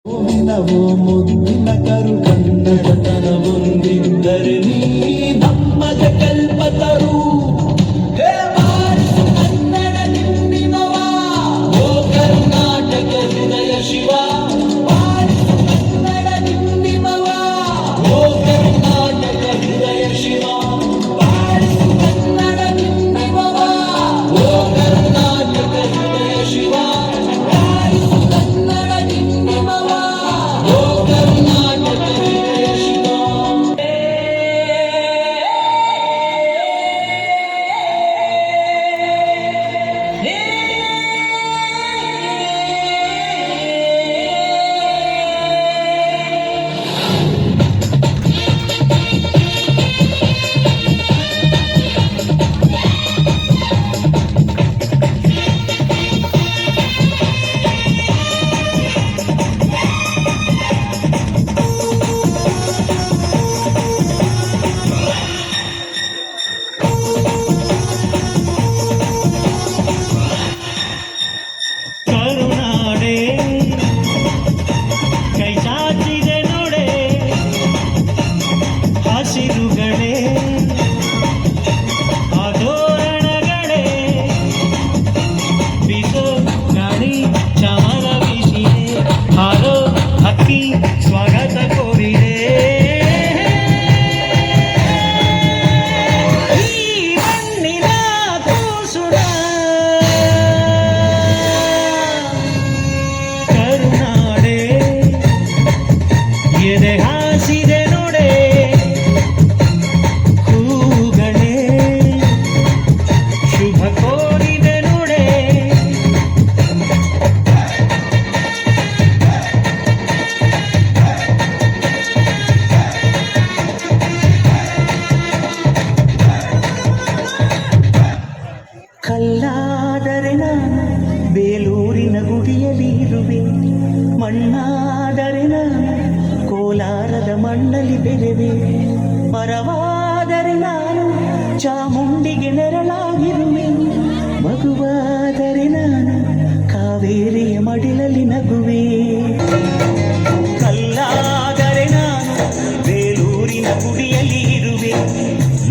ನಾವು ಮುದ್ದಿನ ಕರು ಕನ್ನಡತನ ಮುಂದಿದ್ದರೆ ನೀ ನಮ್ಮದ ಕಲ್ಪತರು ಕನ್ನಡ ನಿನ್ನಿನವ ಓ ಕರ್ನಾಟಕ ಹೃದಯ ಶಿವ ಕನ್ನಡ ನಿನ್ನಿನವ ಓ ಕರ್ನಾಟಕ ಹೃದಯ ಶಿವ ಕನ್ನಡ ನಿನ್ನಿನವ ಓ ಕರ್ನಾಟಕ ಹೃದಯ ಶಿವ ಕನ್ನಡ ನಿನ್ನಿನವ ಓ ಕರ್ನಾಟಕ ಹೃದಯ ಶಿವ. ಕರುನಾಡೆ ಕೈ ಚಾಚಿದೆ ನೋಡೆ ಹಸಿರುಗಳೇ ಆದೋರಣಗಳೇ ಬಿಸೋ ಗಾಳಿ ಚಮರ ಬೀಸಿದೆ ಹಾರೋ ಹಕ್ಕಿ ಸ್ವಾಗತ ಕೋರಿದೆ ಈ ಮಣ್ಣಿನ ಕೂಸುಡ ಕರುನಾಡೆ ಎದೆ ಹಾಸಿದೆ ನೋಡೆ ಹೂಗಳೇ ಶುಭ ಕೋರಿದೆ ನೋಡೆ ಕಲ್ಲಾದರೆ ನಾನು ಬೇಲೂರಿನ ಗುಡಿಯಲ್ಲಿ ಇರುವೆ ಮಣ್ಣಾದರೆ ನಾನು ಕೋಲಾರದ ಮಣ್ಣಲ್ಲಿ ಬೆರೆವೆ ಮರವಾದರೆ ನಾನು ಚಾಮುಂಡಿಗೆ ನೆರಳಾಗಿರುವೆ ಮಗುವಾದರೆ ನಾನು ಕಾವೇರಿಯ ಮಡಿಲಲ್ಲಿ ನಗುವೆ ಕಲ್ಲಾದರೆ ನಾನು ಬೇಲೂರಿನ ಗುಡಿಯಲ್ಲಿ ಇರುವೆ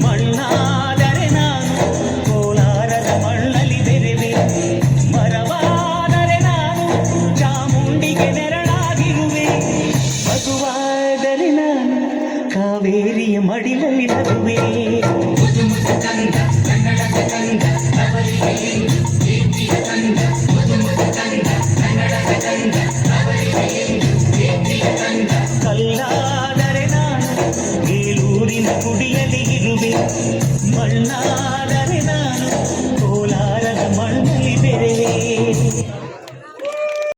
ಮಣ್ಣಾದರೆ ನಾನು ಕೋಲಾರದ ಮಣ್ಣಲ್ಲಿ ಬೆರೆವೆ ಮರವಾದರೆ ನಾನು ಚಾಮುಂಡಿಗೆ ನೆರಳಾಗಿರುವೆ ಮಗುವಾದರೆ ನಾನು ಕಾವೇರಿಯ ಮಡಿಲಲ್ಲಿ ನಗುವೆ ಕಲ್ಲಾದರೆ ನಾನು ಬೇಲೂರಿನ ಗುಡಿಯಲ್ಲಿ ಇರುವೆ ಮಣ್ಣಾದರೆ ನಾನು